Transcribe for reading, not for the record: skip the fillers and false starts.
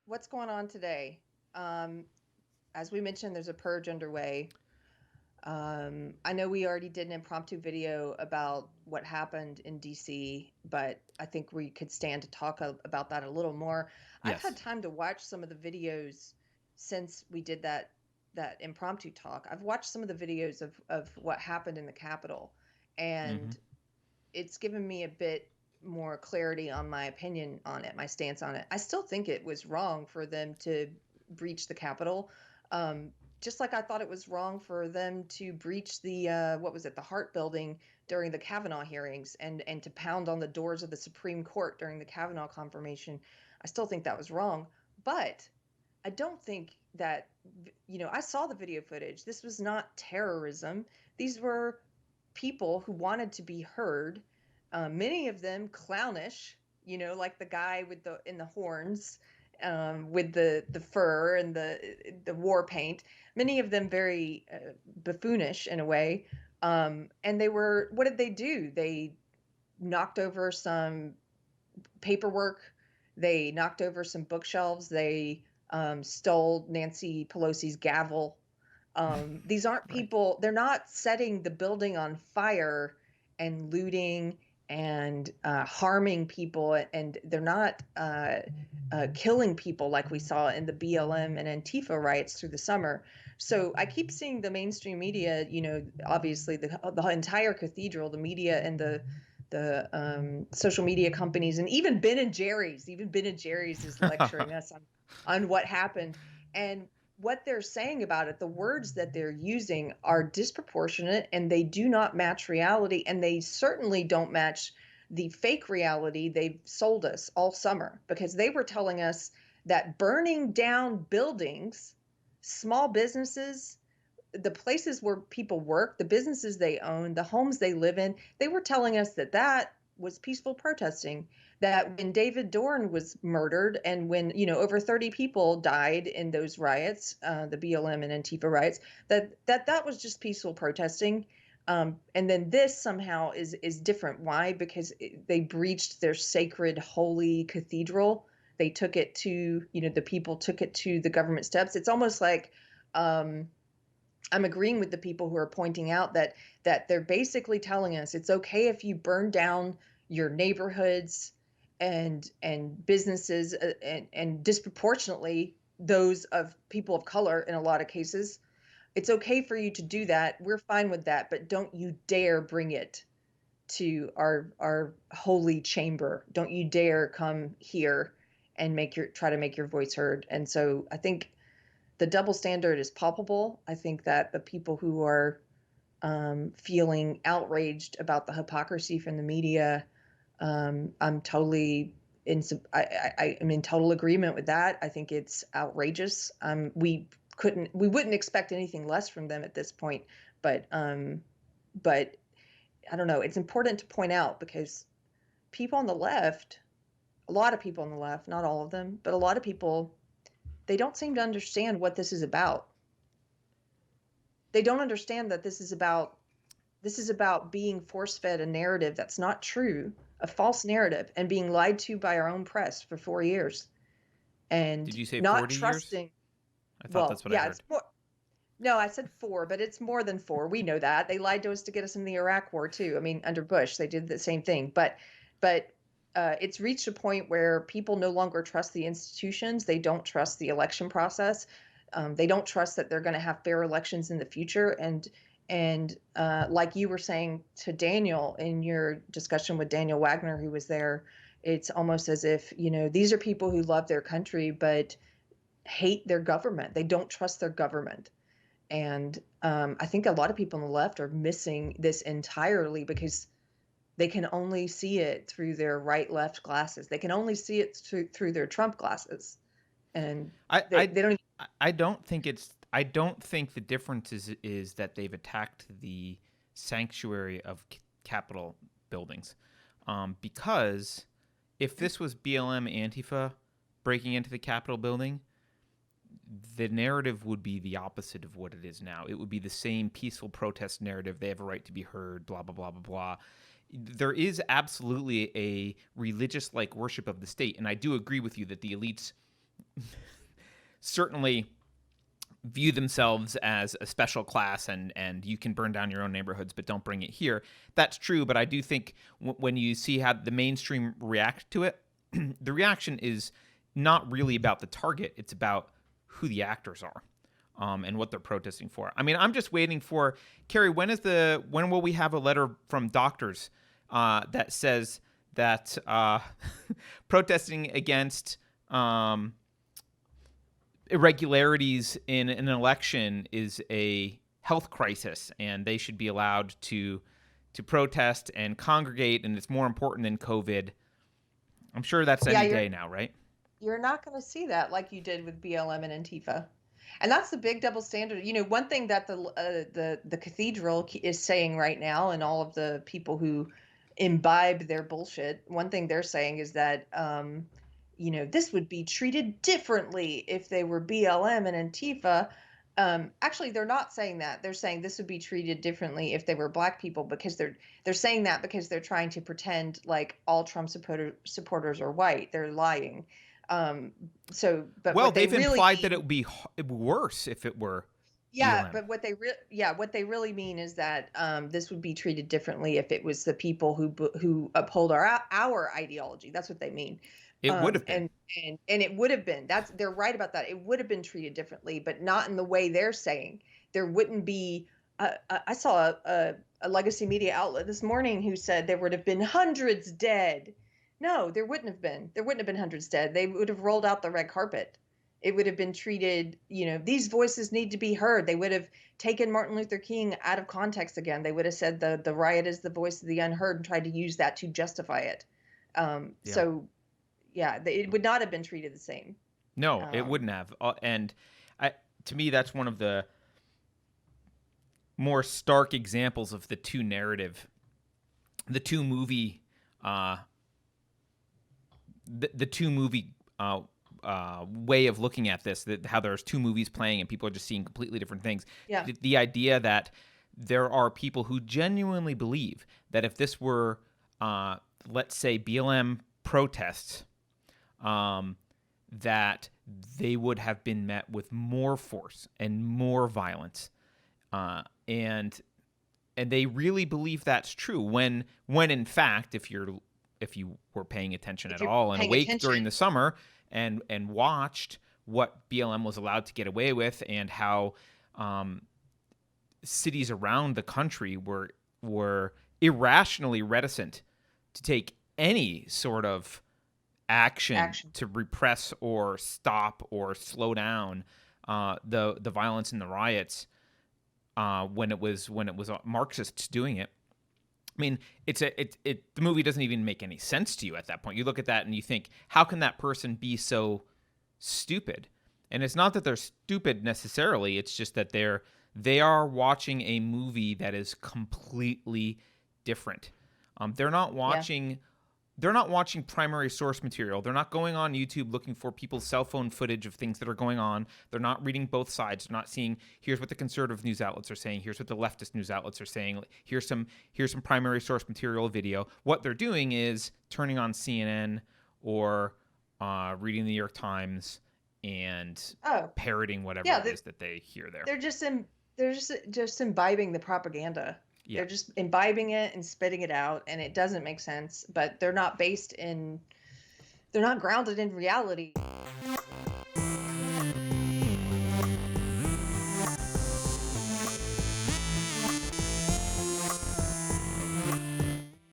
What's going on today? Um, as we mentioned, there's a purge underway. I know we already did an impromptu video about what happened in DC, but I think we could stand to talk about that a little more. I've had Yes. time to watch some of the videos since we did that impromptu talk. I've watched some of the videos of what happened in the Capitol, Mm-hmm. and it's given me a bit more clarity on my opinion on it, my stance on it. I still think it was wrong for them to breach the Capitol. Um, just like I thought it was wrong for them to breach the what was it, the Hart Building during the Kavanaugh hearings, and to pound on the doors of the Supreme Court during the Kavanaugh confirmation. I still think that was wrong, but I don't think that, I saw the video footage. This was not terrorism. These were people who wanted to be heard, many of them clownish, like the guy with the in the horns, with the fur and the war paint. Many of them very buffoonish in a way. And they were, what did they do? They knocked over some paperwork. They knocked over some bookshelves. They stole Nancy Pelosi's gavel. These aren't Right. people, they're not setting the building on fire and looting and harming people, and they're not killing people like we saw in the BLM and Antifa riots through the summer. So I keep seeing the mainstream media, obviously the entire cathedral, the media and the social media companies, and even Ben and Jerry's is lecturing us on what happened. And what they're saying about it, the words that they're using are disproportionate, and they do not match reality, and they certainly don't match the fake reality they've sold us all summer, because they were telling us that burning down buildings, small businesses, the places where people work, the businesses they own, the homes they live in, they were telling us that that was peaceful protesting. That when David Dorn was murdered, and when, over 30 people died in those riots, the BLM and Antifa riots, that was just peaceful protesting. And then this somehow is different. Why? Because they breached their sacred, holy cathedral. They took it to, the people took it to the government steps. It's almost like, I'm agreeing with the people who are pointing out that they're basically telling us it's okay if you burn down your neighborhoods and businesses, and disproportionately those of people of color in a lot of cases. It's okay for you to do that. We're fine with that, but don't you dare bring it to our holy chamber. Don't you dare come here and try to make your voice heard. And so I think the double standard is palpable. I think that the people who are feeling outraged about the hypocrisy from the media, I'm totally I am in total agreement with that. I think it's outrageous. We wouldn't expect anything less from them at this point, but but I don't know. It's important to point out because people on the left, a lot of people on the left, not all of them, but a lot of people, they don't seem to understand what this is about. They don't understand that this is about being force-fed a narrative that's not true, a false narrative, and being lied to by our own press for 4 years, Did and you say not 40 years? trusting. I thought Well, that's what I yeah, it's heard. more. No, I said four, but it's more than four. We know that they lied to us to get us in the Iraq War too. I mean, under Bush, they did the same thing. But it's reached a point where people no longer trust the institutions. They don't trust the election process. They don't trust that they're going to have fair elections in the future. And like you were saying to Daniel in your discussion with Daniel Wagner, who was there, it's almost as if, these are people who love their country but hate their government. They don't trust their government. And I think a lot of people on the left are missing this entirely because they can only see it through their right left glasses. They can only see it through their Trump glasses. And I they, I they don't even, I don't think it's. I don't think the difference is that they've attacked the sanctuary of Capitol buildings, because if this was BLM Antifa breaking into the Capitol building, the narrative would be the opposite of what it is now. It would be the same peaceful protest narrative. They have a right to be heard, blah, blah, blah, blah, blah. There is absolutely a religious like worship of the state. And I do agree with you that the elites certainly view themselves as a special class, and you can burn down your own neighborhoods, but don't bring it here. That's true. But I do think when you see how the mainstream react to it, the reaction is not really about the target. It's about who the actors are. And what they're protesting for. I mean, I'm just waiting for Carrie. When will we have a letter from doctors that says that protesting against irregularities in an election is a health crisis, and they should be allowed to protest and congregate, and it's more important than COVID? I'm sure that's any day now, right? You're not going to see that like you did with BLM and Antifa. And that's the big double standard. One thing that the cathedral is saying right now, and all of the people who imbibe their bullshit, one thing they're saying is that, this would be treated differently if they were BLM and Antifa. Actually, they're not saying that. They're saying this would be treated differently if they were Black people, because they're saying that because they're trying to pretend like all Trump supporters are white. They're lying. But they've implied that it would be worse if it were. Yeah, BLM. but what they really mean is that this would be treated differently if it was the people who uphold our ideology. That's what they mean. It would have been, and it would have been. They're right about that. It would have been treated differently, but not in the way they're saying. There wouldn't be. I saw a legacy media outlet this morning who said there would have been hundreds dead. No, there wouldn't have been. There wouldn't have been hundreds dead. They would have rolled out the red carpet. It would have been treated, these voices need to be heard. They would have taken Martin Luther King out of context again. They would have said the riot is the voice of the unheard and tried to use that to justify it. So, yeah, it would not have been treated the same. No, it wouldn't have. And to me, that's one of the more stark examples of the two movie way of looking at this, how there's two movies playing and people are just seeing completely different things. Yeah. The idea that there are people who genuinely believe that if this were, let's say, BLM protests, that they would have been met with more force and more violence, and they really believe that's true. When in fact, if you were paying attention at all and awake during the summer and watched what BLM was allowed to get away with, and how cities around the country were irrationally reticent to take any sort of action to repress or stop or slow down the violence and the riots, when it was Marxists doing it. I mean, the movie doesn't even make any sense to you at that point. You look at that and you think, how can that person be so stupid? And it's not that they're stupid necessarily. It's just that they are watching a movie that is completely different. They're not watching. Yeah. They're not watching primary source material. They're not going on YouTube looking for people's cell phone footage of things that are going on. They're not reading both sides. They're not seeing, here's what the conservative news outlets are saying. Here's what the leftist news outlets are saying. Here's some primary source material video. What they're doing is turning on CNN or reading the New York Times and parroting whatever it is that they hear there. They're just imbibing the propaganda. Yeah. They're just imbibing it and spitting it out, and it doesn't make sense, but they're not grounded in reality.